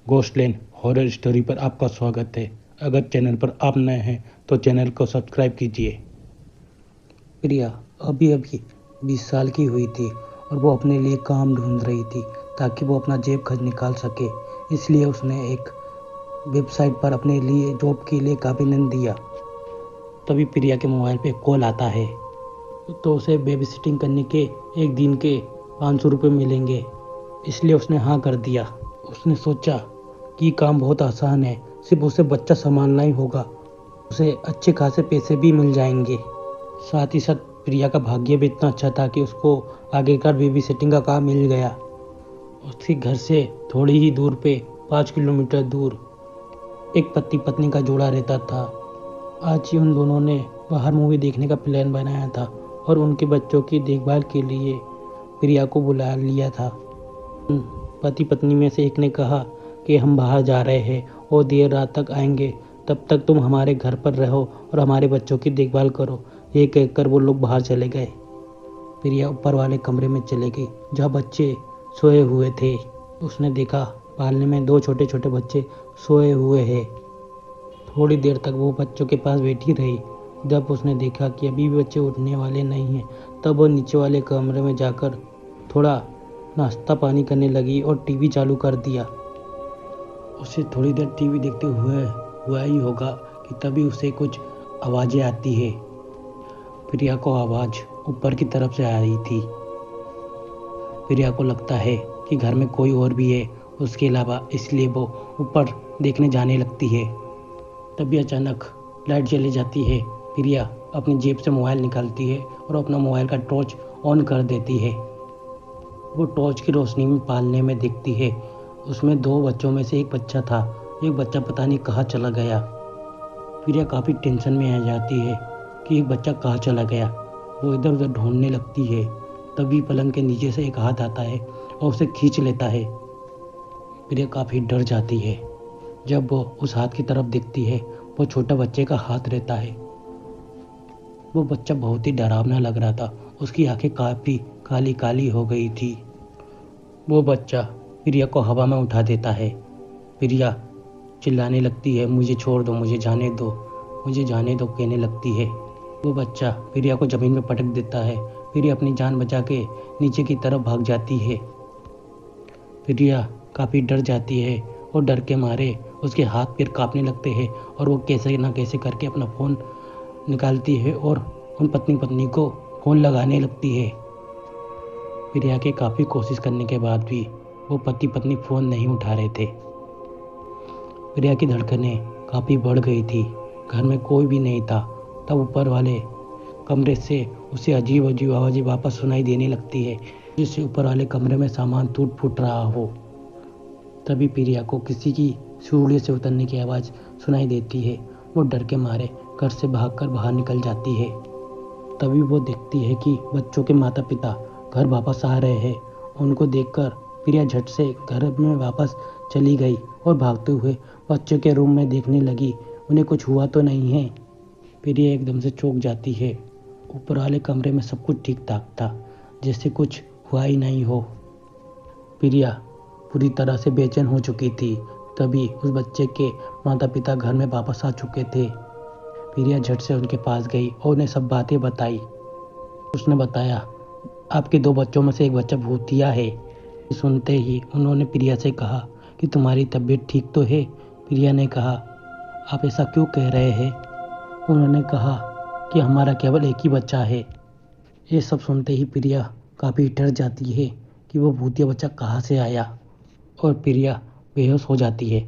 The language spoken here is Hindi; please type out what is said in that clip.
घोस्टलैंड हॉरर स्टोरी पर आपका स्वागत है। अगर चैनल पर आप नए हैं तो चैनल को सब्सक्राइब कीजिए। प्रिया अभी अभी 20 साल की हुई थी और वो अपने लिए काम ढूंढ रही थी ताकि वो अपना जेब खर्च निकाल सके। इसलिए उसने एक वेबसाइट पर अपने लिए जॉब के लिए आवेदन दिया। तभी प्रिया के मोबाइल पे कॉल आता है तो उसे बेबी सिटिंग करने के एक दिन के 500 रुपये मिलेंगे। इसलिए उसने हाँ कर दिया। उसने सोचा कि काम बहुत आसान है, सिर्फ उसे बच्चा संभालना ही होगा। उसे अच्छे खासे पैसे भी मिल जाएंगे। साथ ही साथ प्रिया का भाग्य भी इतना अच्छा था कि उसको आखिरकार बेबी सिटिंग का काम मिल गया। उसके घर से थोड़ी ही दूर पे 5 किलोमीटर दूर एक पति पत्नी का जोड़ा रहता था। आज ही उन दोनों ने बाहर मूवी देखने का प्लान बनाया था और उनके बच्चों की देखभाल के लिए प्रिया को बुला लिया था। पति पत्नी में से एक ने कहा कि हम बाहर जा रहे हैं और देर रात तक आएंगे, तब तक तुम हमारे घर पर रहो और हमारे बच्चों की देखभाल करो। ये कहकर वो लोग बाहर चले गए। प्रिया ऊपर वाले कमरे में चले गई जहाँ बच्चे सोए हुए थे। उसने देखा पालने में 2 छोटे छोटे बच्चे सोए हुए हैं। थोड़ी देर तक वो बच्चों के पास बैठी रही। जब उसने देखा कि अभी भी बच्चे उठने वाले नहीं हैं, तब वो नीचे वाले कमरे में जाकर थोड़ा नाश्ता पानी करने लगी और टीवी चालू कर दिया। उसे थोड़ी देर टीवी देखते हुए हुआ ही होगा कि तभी उसे कुछ आवाज़ें आती है। प्रिया को आवाज़ ऊपर की तरफ से आ रही थी। प्रिया को लगता है कि घर में कोई और भी है उसके अलावा, इसलिए वो ऊपर देखने जाने लगती है। तभी अचानक लाइट चली जाती है। प्रिया अपनी जेब से मोबाइल निकालती है और अपना मोबाइल का टॉर्च ऑन कर देती है। वो टॉर्च की रोशनी में पालने में दिखती है। उसमें 2 बच्चों में से एक बच्चा था। एक बच्चा पता नहीं कहाँ चला गया। प्रिया काफ़ी टेंशन में आ जाती है कि एक बच्चा कहाँ चला गया। वो इधर उधर ढूंढने लगती है। तभी पलंग के नीचे से एक हाथ आता है और उसे खींच लेता है। प्रिया काफ़ी डर जाती है। जब वो उस हाथ की तरफ देखती है, वो छोटा बच्चे का हाथ रहता है। वो बच्चा बहुत ही डरावना लग रहा था। उसकी आंखें काफ़ी काली काली हो गई थी। वो बच्चा प्रिया को हवा में उठा देता है। प्रिया चिल्लाने लगती है, मुझे छोड़ दो, मुझे जाने दो, मुझे जाने दो कहने लगती है। वो बच्चा प्रिया को ज़मीन में पटक देता है। प्रिया अपनी जान बचा के नीचे की तरफ भाग जाती है। प्रिया काफ़ी डर जाती है और डर के मारे उसके हाथ पैर कांपने लगते हैं और वो कैसे ना कैसे करके अपना फ़ोन निकालती है और उन पत्नी पत्नी को फ़ोन लगाने लगती है। प्रिया के काफ़ी कोशिश करने के बाद भी वो पति पत्नी फ़ोन नहीं उठा रहे थे। प्रिया की धड़कनें काफ़ी बढ़ गई थी। घर में कोई भी नहीं था। तब ऊपर वाले कमरे से उसे अजीब अजीब आवाज़ें वापस सुनाई देने लगती है, जिससे ऊपर वाले कमरे में सामान टूट फूट रहा हो। तभी प्रिया को किसी की सीढ़ी से उतरने की आवाज़ सुनाई देती है। वो डर के मारे घर से भागकर बाहर निकल जाती है। तभी वो देखती है कि बच्चों के माता पिता घर वापस आ रहे हैं। उनको देखकर प्रिया झट से घर में वापस चली गई और भागते हुए बच्चों के रूम में देखने लगी, उन्हें कुछ हुआ तो नहीं है। प्रिया एकदम से चौंक जाती है। ऊपर वाले कमरे में सब कुछ ठीक ठाक था, जैसे कुछ हुआ ही नहीं हो। प्रिया पूरी तरह से बेचैन हो चुकी थी। तभी उस बच्चे के माता पिता घर में वापस आ चुके थे। प्रिया झट से उनके पास गई और उन्हें सब बातें बताई। उसने बताया, आपके 2 बच्चों में से एक बच्चा भूतिया है। सुनते ही उन्होंने प्रिया से कहा कि तुम्हारी तबीयत ठीक तो है। प्रिया ने कहा, आप ऐसा क्यों कह रहे हैं? उन्होंने कहा कि हमारा केवल एक ही बच्चा है। ये सब सुनते ही प्रिया काफ़ी डर जाती है कि वो भूतिया बच्चा कहाँ से आया और प्रिया बेहोश हो जाती है।